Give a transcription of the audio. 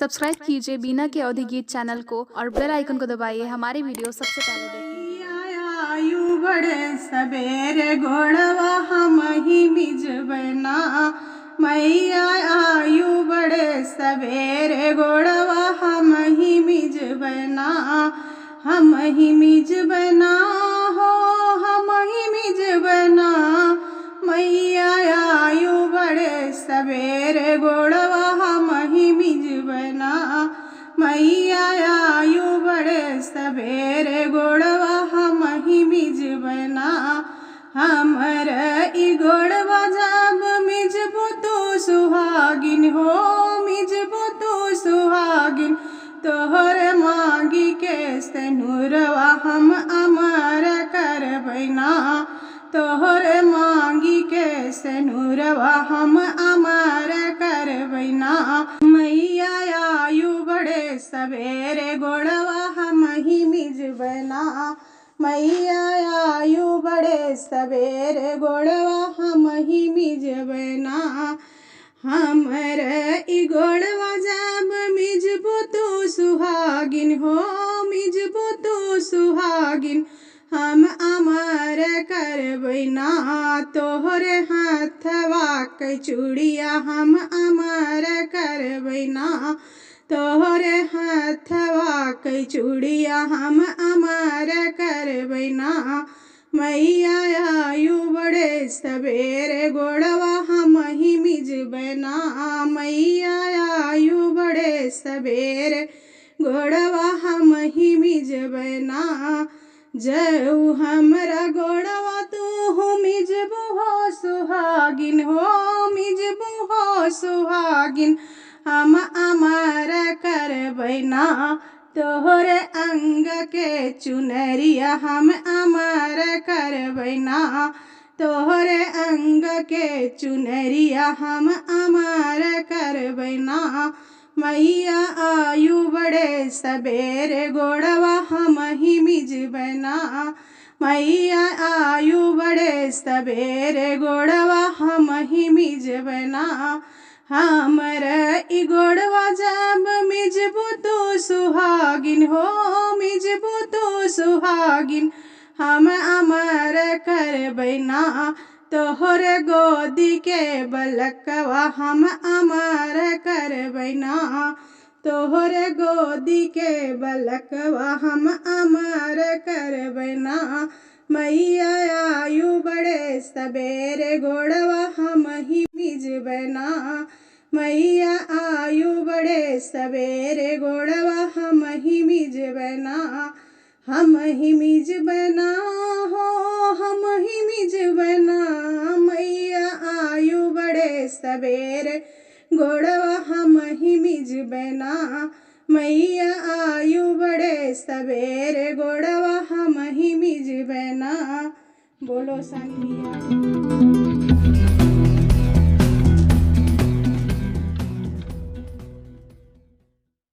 Subscribe कीजिए बीना के अवधि गीत चैनल को और बेल आइकन को दबाइए हमारी वीडियो सबसे पहले देखने। आयु बड़े सबेरे गोड़वा हम ही मिजबना मैया आयु बड़े सबेरे गोड़वा हम ही मिजबना हम ही मिजबना हो हम ही मिजबना मैया आयु बड़े सबेरे गोड़वा हम ही मिजबना मैया आयु बड़े सबेरे गोड़वा हम ही मिजबना हमर ई गोड़वा जब मिजबू तू सुहागिन हो मिजबू तू सुहागिन तोहर मांगी के सनुरवा हम अमर करबैना तोहर मांगी के सनुरवा हम अमर करबैना मैया आयु बड़े सबेरे गोड़वा हम ही मिजबना मैया आयु बड़े सबेरे गोड़वा हम ही मिजबना हमर ई गोड़वा जब मिजबू तू सुहागिन हो मिजबू तू सुहागिन हम अमर करबैना तोहरे हाथवा के चूड़िया हम अमर करबैना तोहरे हाथवा के चूड़िया हम अमर करबैना मैया आयु बड़े सबेरे गोड़वा हम ही मिजबना मैया आयु बड़े सबेरे गोड़वा हम ही मिजबना जऊ हमरा गोड़वा तू हो मिजबू हो सुहागिन हो मिजबू हो सुहागिन हम अमर करबैना तोहरे अंग के चुनरिया हम अमर करबैना तोहरे अंग के चुनरिया हम अमर करबैना मैया आयु बड़े सबेरे गोड़वा हम ही मिजबना मैया आयु बड़े सबेरे गोड़वा हम ही मिजबना हमर ई गोड़वा जब मिजबू तू सुहागिन हो मिजबू तू सुहागिन हम अमर करबैना तोहर गोदी के बलकवा हम अमर करबैना तोहर गोदी के बलकवा हम अमर करबैना मैया आयु बड़े सबेरे गोड़वा हम ही मिजबना मैया आयु बड़े सबेरे गोड़वा हम ही मिजबना हम ही मिजबना हो हम ही मिजबना मैया आयु बड़े सबेरे गोड़वा हम ही मिजबना मैया आयु बड़े सबेरे गोड़वा हम ही मिजबना बोलो सनिया।